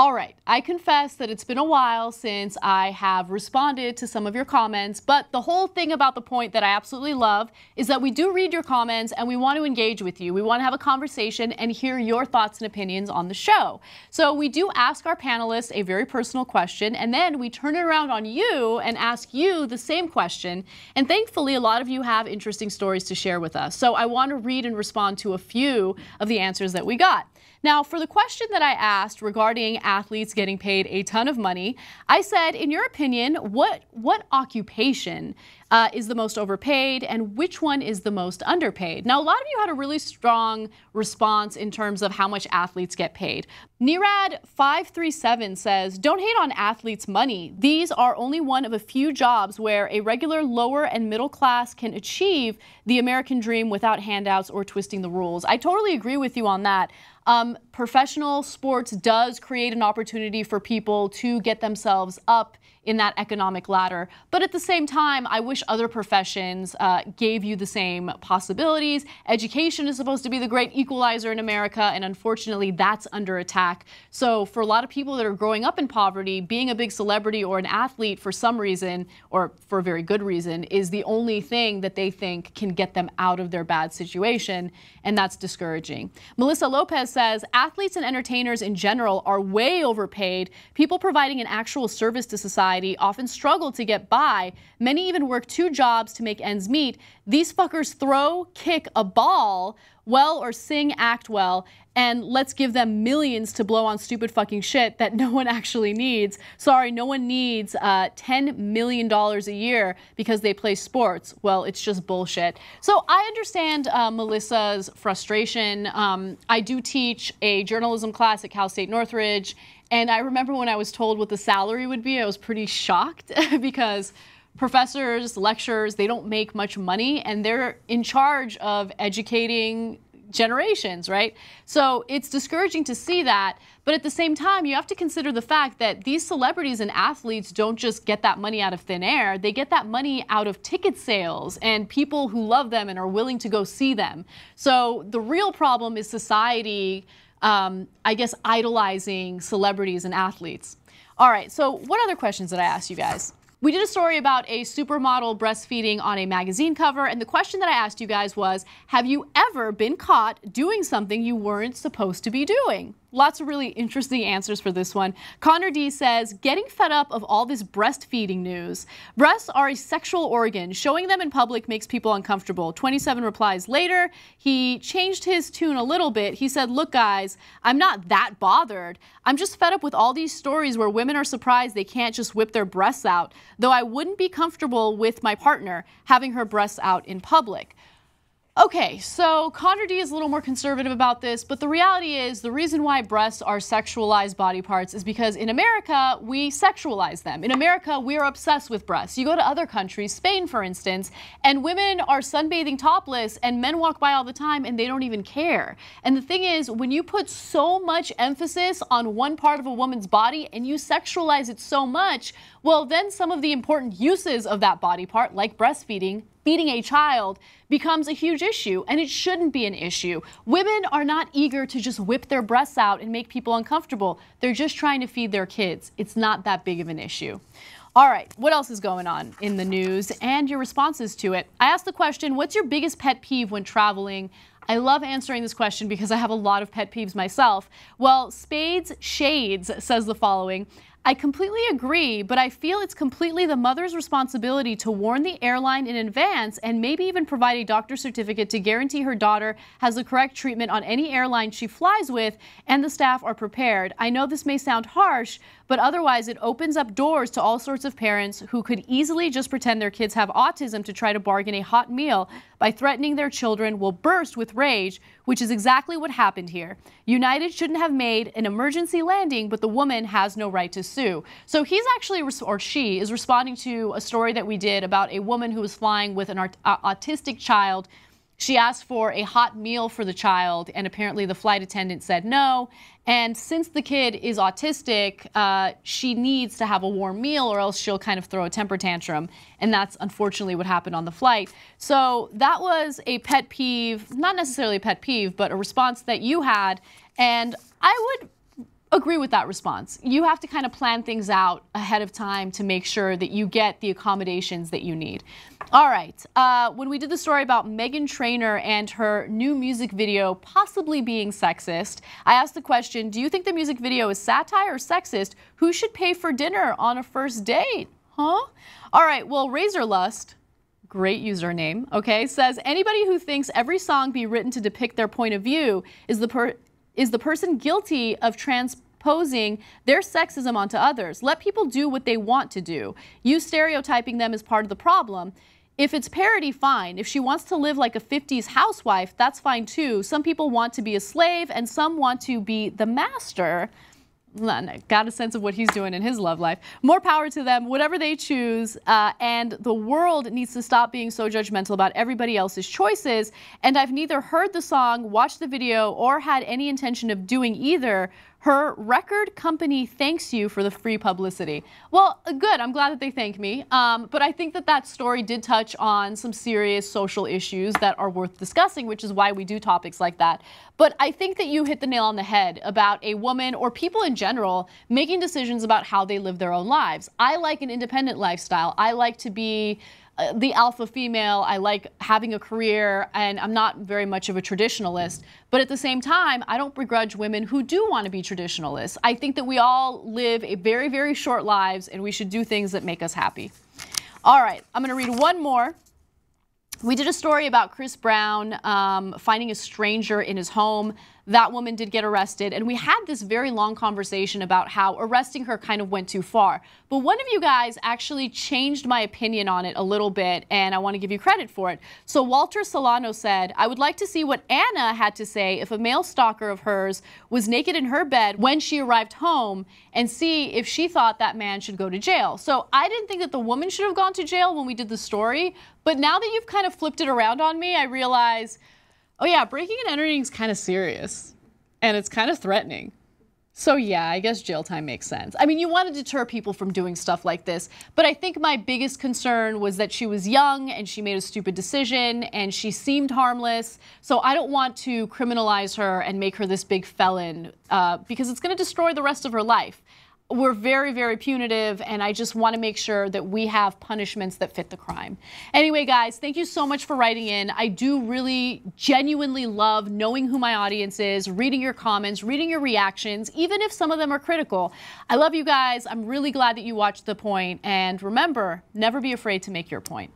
All right, I confess that it's been a while since I have responded to some of your comments, but the whole thing about the point that I absolutely love is that we do read your comments and we want to engage with you. We want to have a conversation and hear your thoughts and opinions on the show. So we do ask our panelists a very personal question, and then we turn it around on you and ask you the same question. And thankfully, a lot of you have interesting stories to share with us. So I want to read and respond to a few of the answers that we got. Now, for the question that I asked regarding athletes getting paid a ton of money, I said, in your opinion, what occupation is the most overpaid and which one is the most underpaid? Now, a lot of you had a really strong response in terms of how much athletes get paid. Nirad537 says, don't hate on athletes' money. These are only one of a few jobs where a regular lower and middle class can achieve the American dream without handouts or twisting the rules. I totally agree with you on that. Professional sports does create an opportunity for people to get themselves up in that economic ladder. But at the same time, I wish other professions gave you the same possibilities. Education is supposed to be the great equalizer in America, and unfortunately, that's under attack. So for a lot of people that are growing up in poverty, being a big celebrity or an athlete for some reason, or for a very good reason, is the only thing that they think can get them out of their bad situation, and that's discouraging. Melissa Lopez says, athletes and entertainers in general are way overpaid. People providing an actual service to society often struggle to get by. Many even work 2 jobs to make ends meet. These fuckers throw, kick a ball well or sing, act well, and let's give them millions to blow on stupid fucking shit that no one actually needs. Sorry, no one needs $10 million a year because they play sports. Well, it's just bullshit. So I understand Melissa's frustration. I do teach a journalism class at Cal State Northridge, and I remember when I was told what the salary would be, I was pretty shocked because professors, lecturers, they don't make much money and they're in charge of educating generations, right? So it's discouraging to see that. But at the same time, you have to consider the fact that these celebrities and athletes don't just get that money out of thin air. They get that money out of ticket sales and people who love them and are willing to go see them. So the real problem is society, I guess, idolizing celebrities and athletes. All right, so what other questions did I ask you guys? We did a story about a supermodel breastfeeding on a magazine cover, and the question that I asked you guys was, have you ever been caught doing something you weren't supposed to be doing? Lots of really interesting answers for this one. Connor D says, getting fed up of all this breastfeeding news. Breasts are a sexual organ. Showing them in public makes people uncomfortable. 27 replies later, he changed his tune a little bit. He said, look guys, I'm not that bothered. I'm just fed up with all these stories where women are surprised they can't just whip their breasts out, though I wouldn't be comfortable with my partner having her breasts out in public. Okay, so Connor D is a little more conservative about this, but the reality is the reason why breasts are sexualized body parts is because in America, we sexualize them. In America, we are obsessed with breasts. You go to other countries, Spain for instance, and women are sunbathing topless and men walk by all the time and they don't even care. And the thing is, when you put so much emphasis on one part of a woman's body and you sexualize it so much, well, then some of the important uses of that body part, like breastfeeding, feeding a child, becomes a huge issue, and it shouldn't be an issue. Women are not eager to just whip their breasts out and make people uncomfortable. They're just trying to feed their kids. It's not that big of an issue. All right, what else is going on in the news and your responses to it? I asked the question, what's your biggest pet peeve when traveling? I love answering this question because I have a lot of pet peeves myself. Well, Spades Shades says the following. I completely agree, but I feel it's completely the mother's responsibility to warn the airline in advance and maybe even provide a doctor's certificate to guarantee her daughter has the correct treatment on any airline she flies with and the staff are prepared. I know this may sound harsh, but otherwise it opens up doors to all sorts of parents who could easily just pretend their kids have autism to try to bargain a hot meal by threatening their children will burst with rage, which is exactly what happened here. United shouldn't have made an emergency landing, but the woman has no right to sue. So he's actually, or she, is responding to a story that we did about a woman who was flying with an autistic child. She asked for a hot meal for the child, and apparently the flight attendant said no. And since the kid is autistic, she needs to have a warm meal or else she'll kind of throw a temper tantrum. And that's unfortunately what happened on the flight. So that was a pet peeve, not necessarily a pet peeve, but a response that you had. And I agree with that response. You have to kind of plan things out ahead of time to make sure that you get the accommodations that you need. All right, when we did the story about Meghan Trainor and her new music video possibly being sexist, I asked the question, do you think the music video is satire or sexist? Who should pay for dinner on a first date? Huh? All right, well, Razorlust, great username, okay, says anybody who thinks every song be written to depict their point of view is the person guilty of transposing their sexism onto others. Let people do what they want to do. You stereotyping them is part of the problem. If it's parody, fine. If she wants to live like a 50s housewife, that's fine too. Some people want to be a slave and some want to be the master. Got a sense of what he's doing in his love life. More power to them, whatever they choose, and the world needs to stop being so judgmental about everybody else's choices. And I've neither heard the song, watched the video, or had any intention of doing either. Her record company thanks you for the free publicity. Well, good. I'm glad that they thank me. But I think that that story did touch on some serious social issues that are worth discussing, which is why we do topics like that. But I think that you hit the nail on the head about a woman or people in general making decisions about how they live their own lives. I like an independent lifestyle. I like to be the alpha female. I like having a career, and I'm not very much of a traditionalist. But at the same time, I don't begrudge women who do want to be traditionalists. I think that we all live a very, very short lives, and we should do things that make us happy. All right, I'm going to read one more. We did a story about Chris Brown finding a stranger in his home. That woman did get arrested, and we had this very long conversation about how arresting her kind of went too far. But one of you guys actually changed my opinion on it a little bit, and I want to give you credit for it. So Walter Solano said, I would like to see what Anna had to say if a male stalker of hers was naked in her bed when she arrived home, and see if she thought that man should go to jail. So I didn't think that the woman should have gone to jail when we did the story, but now that you've kind of flipped it around on me, I realize, oh yeah, breaking and entering is kind of serious, and it's kind of threatening. So yeah, I guess jail time makes sense. I mean, you want to deter people from doing stuff like this, but I think my biggest concern was that she was young and she made a stupid decision and she seemed harmless. So I don't want to criminalize her and make her this big felon because it's going to destroy the rest of her life. We're very, very punitive, and I just want to make sure that we have punishments that fit the crime. Anyway, guys, thank you so much for writing in. I do really genuinely love knowing who my audience is, reading your comments, reading your reactions, even if some of them are critical. I love you guys. I'm really glad that you watched The Point, and remember, never be afraid to make your point.